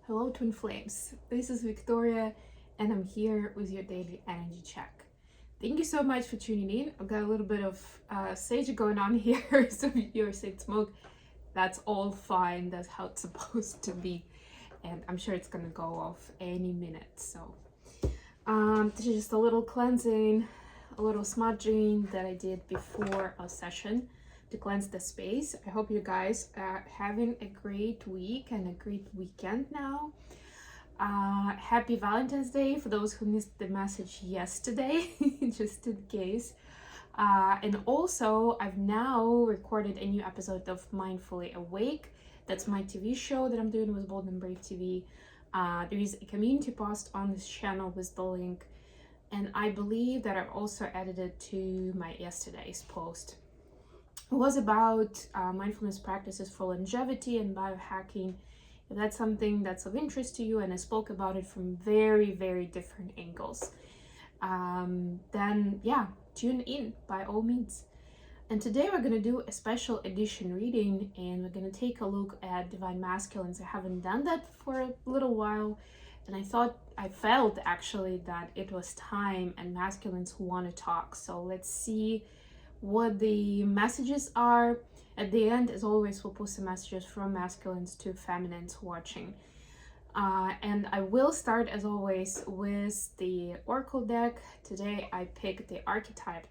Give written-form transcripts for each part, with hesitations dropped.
Hello, twin flames. This is Victoria, and I'm here with your daily energy check. Thank you so much for tuning in. I've got a little bit of sage going on here, so if you're seeing smoke, that's all fine. That's how it's supposed to be, and I'm sure it's gonna go off any minute. So, this is just a little cleansing, a little smudging that I did before a session to cleanse the space. I hope you guys are having a great week and a great weekend now. Happy Valentine's Day for those who missed the message yesterday, just in case. And also, I've now recorded a new episode of Mindfully Awake. That's my TV show that I'm doing with Bold and Brave TV. There is a community post on this channel with the link, and I believe that I also added it to my yesterday's post. It was about mindfulness practices for longevity and biohacking. If that's something that's of interest to you, and I spoke about it from very, very different angles, then yeah, tune in by all means. And today we're going to do a special edition reading, and we're going to take a look at divine masculines. I haven't done that for a little while, and I felt actually that it was time, and masculines want to talk. So let's see what the messages are. At the end, as always, we'll post some messages from masculines to feminines watching. And I will start, as always, with the oracle deck. Today I picked the archetype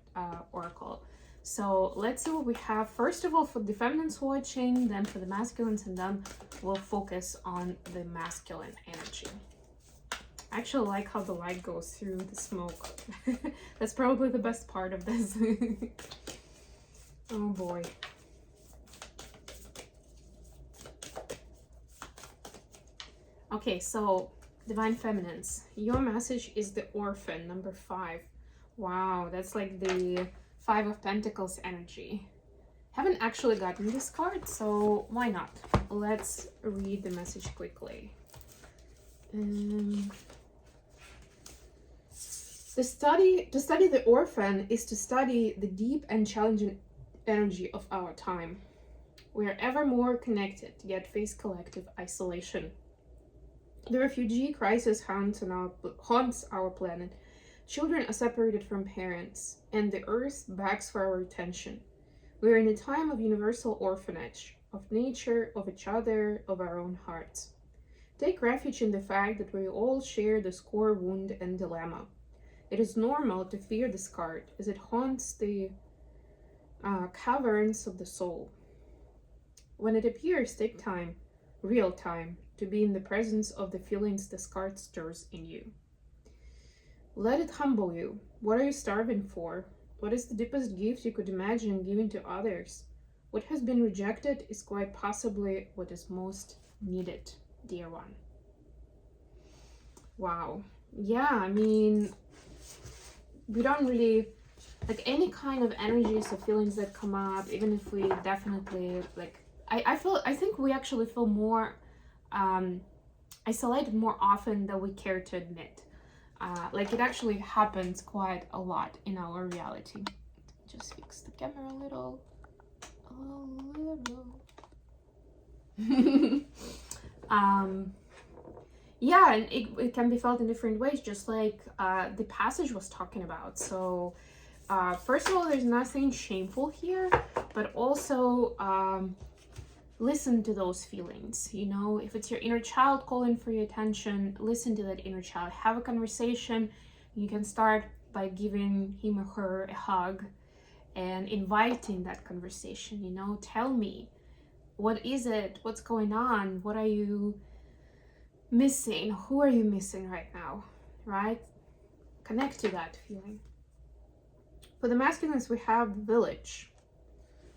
oracle. So let's see what we have. First of all, for the feminines watching, then for the masculines, and then we'll focus on the masculine energy. I actually like how the light goes through the smoke. That's probably the best part of this. Oh boy. Okay, so divine feminines, your message is the orphan, number 5. Wow, that's like the 5 of Pentacles energy. Haven't actually gotten this card, so why not? Let's read the message quickly. To study the orphan is to study the deep and challenging energy of our time. We are ever more connected, yet face collective isolation. The refugee crisis haunts our planet. Children are separated from parents, and the earth begs for our attention. We are in a time of universal orphanage, of nature, of each other, of our own hearts. Take refuge in the fact that we all share this core wound and dilemma. It is normal to fear this card, as it haunts the caverns of the soul. When it appears, take time, real time, to be in the presence of the feelings this card stirs in you. Let it humble you. What are you starving for? What is the deepest gift you could imagine giving to others? What has been rejected is quite possibly what is most needed, dear one. Wow. Yeah, I mean, we don't really like any kind of energies or feelings that come up, even if we definitely like I think we actually feel more isolated more often than we care to admit. Like it actually happens quite a lot in our reality. Just fix the camera a little. Yeah, and it can be felt in different ways, just like the passage was talking about. So first of all, there's nothing shameful here, but also listen to those feelings. You know, if it's your inner child calling for your attention, listen to that inner child. Have a conversation. You can start by giving him or her a hug and inviting that conversation. You know, tell me, what is it? What's going on? What are you missing? Who are you missing right now? Right? Connect to that feeling. For the masculines, we have the village,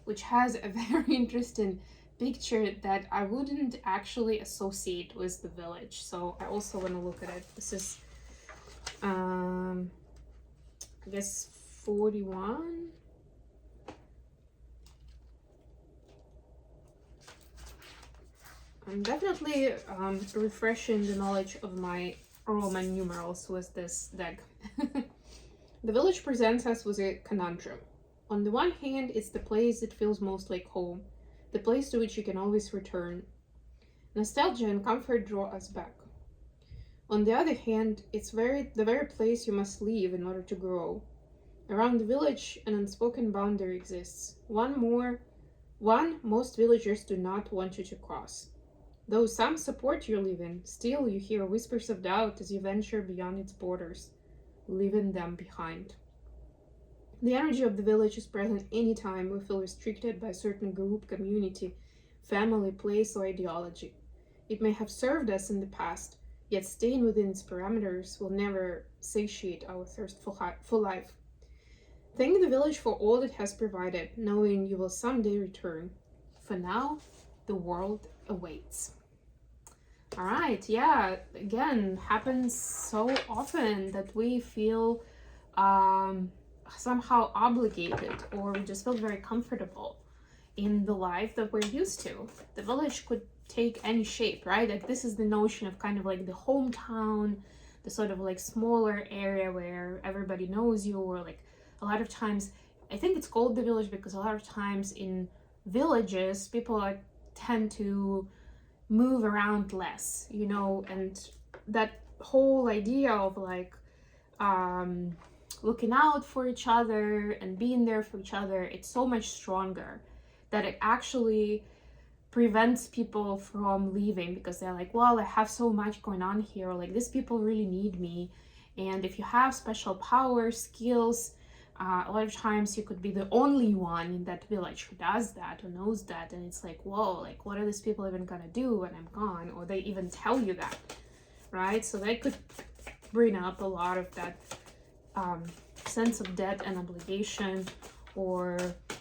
which has a very interesting picture that I wouldn't actually associate with the village. So I also want to look at it. This is, I guess, 41. I'm definitely refreshing the knowledge of my Roman numerals with this deck. The village presents us with a conundrum. On the one hand, it's the place that feels most like home, the place to which you can always return. Nostalgia and comfort draw us back. On the other hand, it's the very place you must leave in order to grow. Around the village, an unspoken boundary exists. One most villagers do not want you to cross. Though some support your leaving, still you hear whispers of doubt as you venture beyond its borders, leaving them behind. The energy of the village is present anytime we feel restricted by a certain group, community, family, place, or ideology. It may have served us in the past, yet staying within its parameters will never satiate our thirst for life. Thank the village for all it has provided, knowing you will someday return. For now, the world awaits. All right, yeah, again, happens so often that we feel somehow obligated, or we just feel very comfortable in the life that we're used to. The village could take any shape, right? Like this is the notion of kind of like the hometown, the sort of like smaller area where everybody knows you, or like a lot of times, I think it's called the village because a lot of times in villages, people tend to move around less, you know, and that whole idea of like looking out for each other and being there for each other, it's so much stronger that it actually prevents people from leaving because they're like, well, I have so much going on here, or like these people really need me. And if you have special powers, skills, a lot of times you could be the only one in that village who does that, who knows that, and it's like, whoa, like what are these people even gonna do when I'm gone? Or they even tell you that, right? So they could bring up a lot of that sense of debt and obligation, or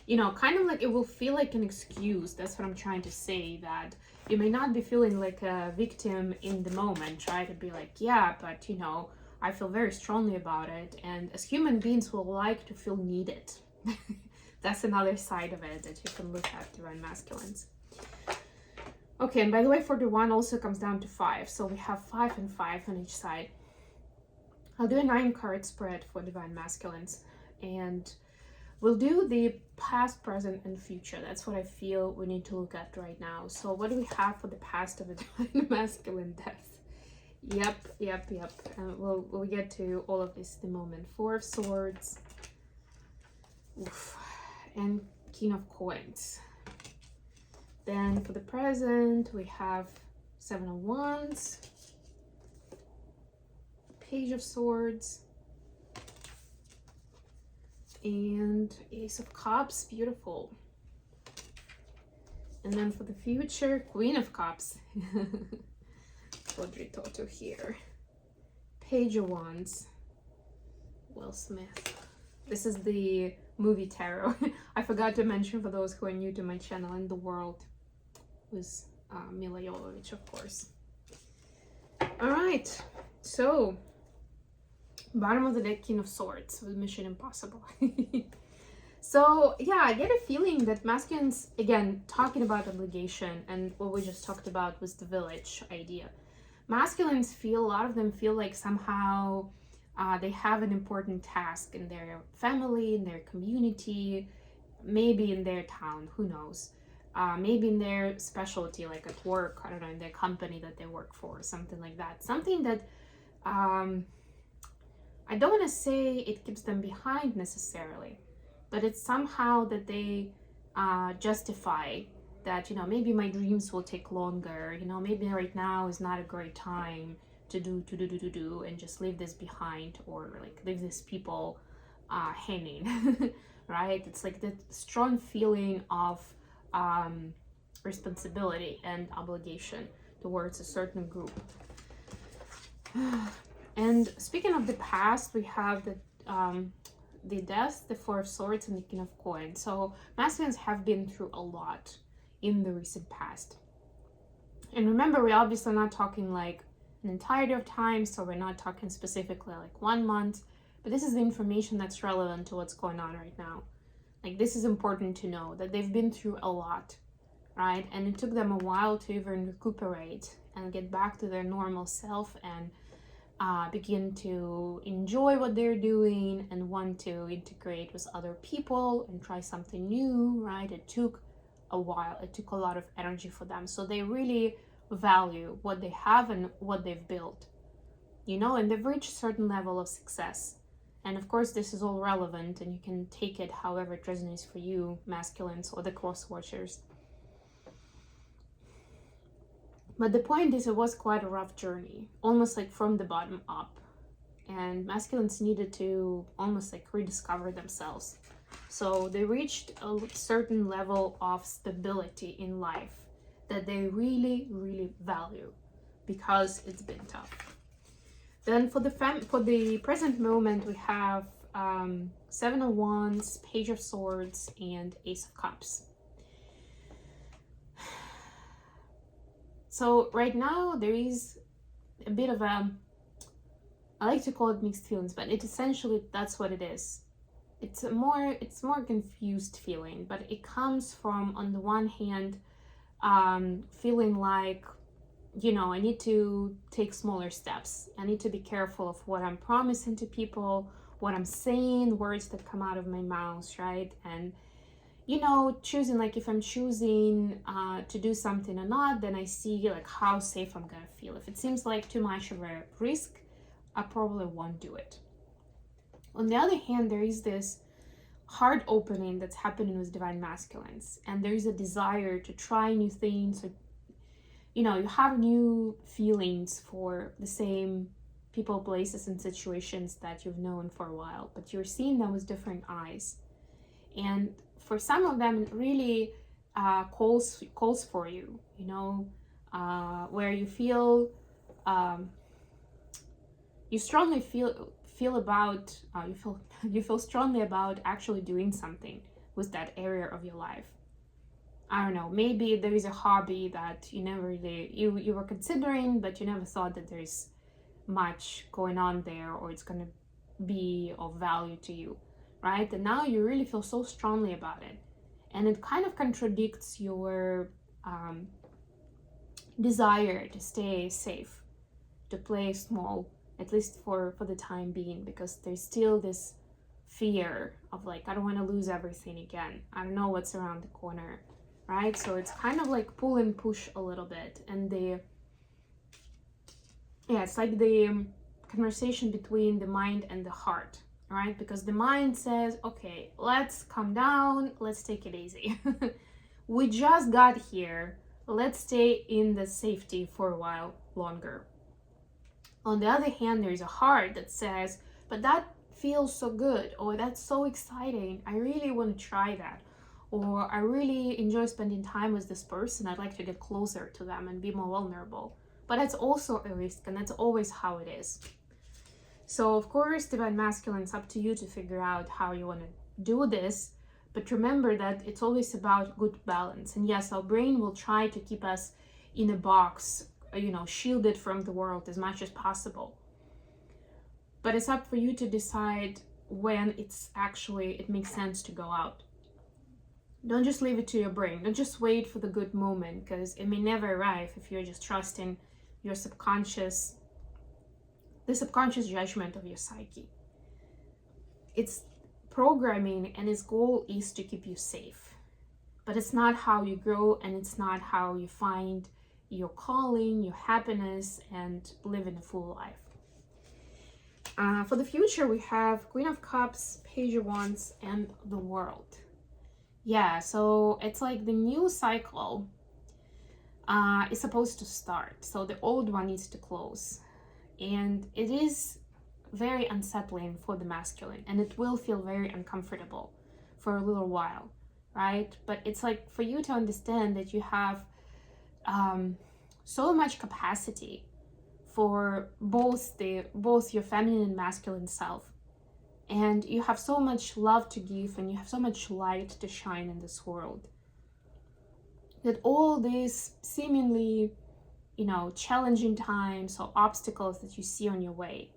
you know, kind of like it will feel like an excuse. That's what I'm trying to say, that you may not be feeling like a victim in the moment. Try to be like, yeah, but you know, I feel very strongly about it, and as human beings we like to feel needed. That's another side of it that you can look at, divine masculines. Okay, and by the way, 41 also comes down to 5, so we have 5 and 5 on each side. I'll do a 9-card spread for divine masculines, and we'll do the past, present, and future. That's what I feel we need to look at right now. So what do we have for the past of a divine masculine death? Yep. We'll get to all of this in a moment. 4 of Swords. Oof. And King of Coins. Then for the present, we have 7 of Wands. Page of Swords. And Ace of Cups. Beautiful. And then for the future, Queen of Cups. Toto here. Page of Wands. Will Smith. This is the movie tarot. I forgot to mention for those who are new to my channel, In the World with Mila Jovovich, of course. All right, so bottom of the deck, King of Swords with Mission Impossible. So yeah, I get a feeling that masculines, again, talking about obligation and what we just talked about was the village idea. Masculines feel, a lot of them feel like somehow they have an important task in their family, in their community, maybe in their town, who knows. Maybe in their specialty, like at work, I don't know, in their company that they work for, something like that. Something that, I don't want to say it keeps them behind necessarily, but it's somehow that they justify that, you know, maybe my dreams will take longer, you know, maybe right now is not a great time to do and just leave this behind, or like leave these people hanging. Right? It's like the strong feeling of responsibility and obligation towards a certain group. And speaking of the past, we have the Death, the 4 of Swords, and the King of Coins. So masculines have been through a lot in the recent past. And remember, we're obviously not talking like an entirety of time, so we're not talking specifically like 1 month, but this is the information that's relevant to what's going on right now. Like, this is important to know that they've been through a lot, right? And it took them a while to even recuperate and get back to their normal self and begin to enjoy what they're doing and want to integrate with other people and try something new, right? It took a while. It took a lot of energy for them. So they really value what they have and what they've built, you know, and they've reached a certain level of success. And of course, this is all relevant, and you can take it however it resonates for you, masculines or the cross watchers. But the point is, it was quite a rough journey, almost like from the bottom up. And masculines needed to almost like rediscover themselves. So they reached a certain level of stability in life that they really, really value because it's been tough. Then for the present moment, we have Seven of Wands, Page of Swords, and Ace of Cups. So right now there is a bit of a, I like to call it mixed feelings, but it essentially, that's what it is. It's more confused feeling, but it comes from, on the one hand, feeling like, you know, I need to take smaller steps. I need to be careful of what I'm promising to people, what I'm saying, words that come out of my mouth, right? And, you know, choosing, like if I'm choosing to do something or not, then I see like how safe I'm gonna feel. If it seems like too much of a risk, I probably won't do it. On the other hand, there is this heart opening that's happening with divine masculines, and there is a desire to try new things, or, you know, you have new feelings for the same people, places, and situations that you've known for a while, but you're seeing them with different eyes. And for some of them, it really calls for you, you know, where you feel, you strongly feel about, you feel strongly about actually doing something with that area of your life. I don't know, maybe there is a hobby that you never really, you were considering, but you never thought that there's much going on there, or it's going to be of value to you, right? And now you really feel so strongly about it. And it kind of contradicts your desire to stay safe, to play small, at least for the time being, because there's still this fear of like, I don't want to lose everything again. I don't know what's around the corner, right? So it's kind of like pull and push a little bit. And it's like the conversation between the mind and the heart, right? Because the mind says, okay, let's calm down, let's take it easy. We just got here, let's stay in the safety for a while longer. On the other hand, there's a heart that says, but that feels so good, or that's so exciting, I really want to try that, or I really enjoy spending time with this person, I'd like to get closer to them and be more vulnerable. But that's also a risk, and that's always how it is. So of course, divine masculine, it's up to you to figure out how you want to do this, but remember that it's always about good balance. And yes, our brain will try to keep us in a box, you know, shielded from the world as much as possible. But it's up for you to decide when it makes sense to go out. Don't just leave it to your brain. Don't just wait for the good moment, because it may never arrive if you're just trusting your subconscious, the subconscious judgment of your psyche. It's programming, and its goal is to keep you safe. But it's not how you grow, and it's not how you find your calling, your happiness, and living a full life. For the future, we have Queen of Cups, Page of Wands, and the World. Yeah, so it's like the new cycle is supposed to start. So the old one needs to close. And it is very unsettling for the masculine, and it will feel very uncomfortable for a little while, right? But it's like for you to understand that you have so much capacity for both your feminine and masculine self, and you have so much love to give, and you have so much light to shine in this world, that all these seemingly, you know, challenging times or obstacles that you see on your way,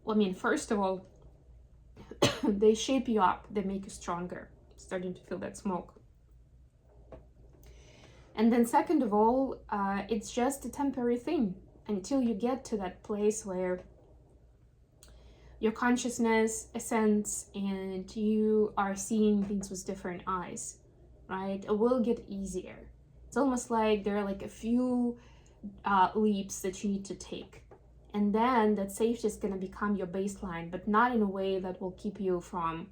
well, I mean, first of all, they shape you up, they make you stronger. Starting to feel that smoke. And then second of all, it's just a temporary thing until you get to that place where your consciousness ascends and you are seeing things with different eyes, right? It will get easier. It's almost like there are like a few leaps that you need to take. And then that safety is going to become your baseline, but not in a way that will keep you from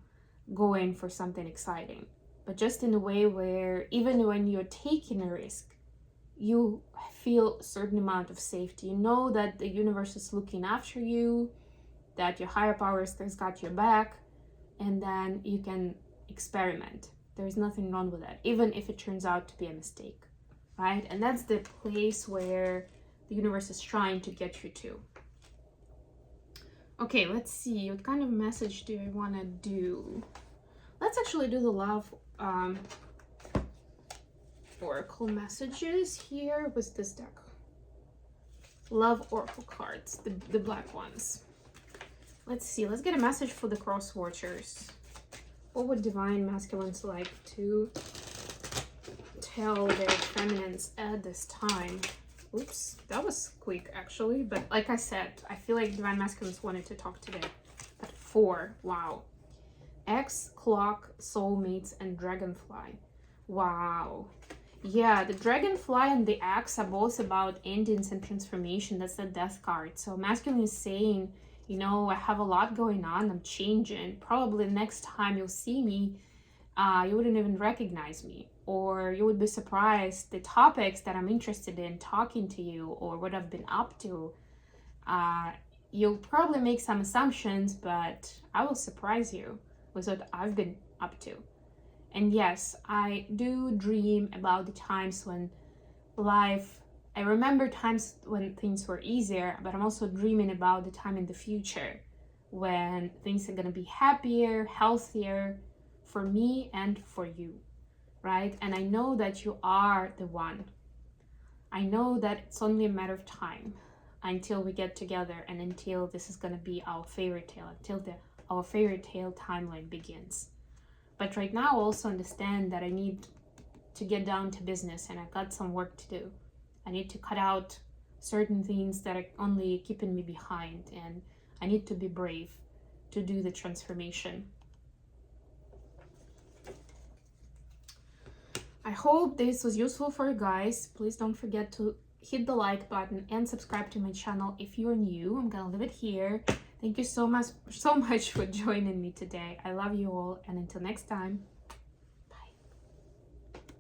going for something exciting, but just in a way where even when you're taking a risk, you feel a certain amount of safety. You know that the universe is looking after you, that your higher powers has got your back, and then you can experiment. There's nothing wrong with that, even if it turns out to be a mistake, right? And that's the place where the universe is trying to get you to. Okay, let's see. What kind of message do I want to do? Let's actually do the love oracle messages here with this deck. Love oracle cards, the black ones. Let's see. Let's get a message for the cross watchers. What would divine masculines like to tell their feminines at this time? Oops, that was quick actually, but like I said, I feel like divine masculines wanted to talk today. But 4, wow. X, clock, soulmates, and dragonfly. Wow. Yeah, the dragonfly and the axe are both about endings and transformation. That's the death card. So masculine is saying, you know, I have a lot going on, I'm changing. Probably next time you'll see me, you wouldn't even recognize me, or you would be surprised the topics that I'm interested in talking to you or what I've been up to. You'll probably make some assumptions, but I will surprise you with what I've been up to. And yes, I do dream about the times when I remember times when things were easier, but I'm also dreaming about the time in the future when things are going to be happier, healthier for me and for you, right? And I know that you are the one. I know that it's only a matter of time until we get together and until this is going to be our fairy tale, until our fairy tale timeline begins. But right now, also understand that I need to get down to business and I've got some work to do. I need to cut out certain things that are only keeping me behind, and I need to be brave to do the transformation. I hope this was useful for you guys. Please don't forget to hit the like button and subscribe to my channel if you're new. I'm gonna leave it here. Thank you so much for joining me today. I love you all, and until next time.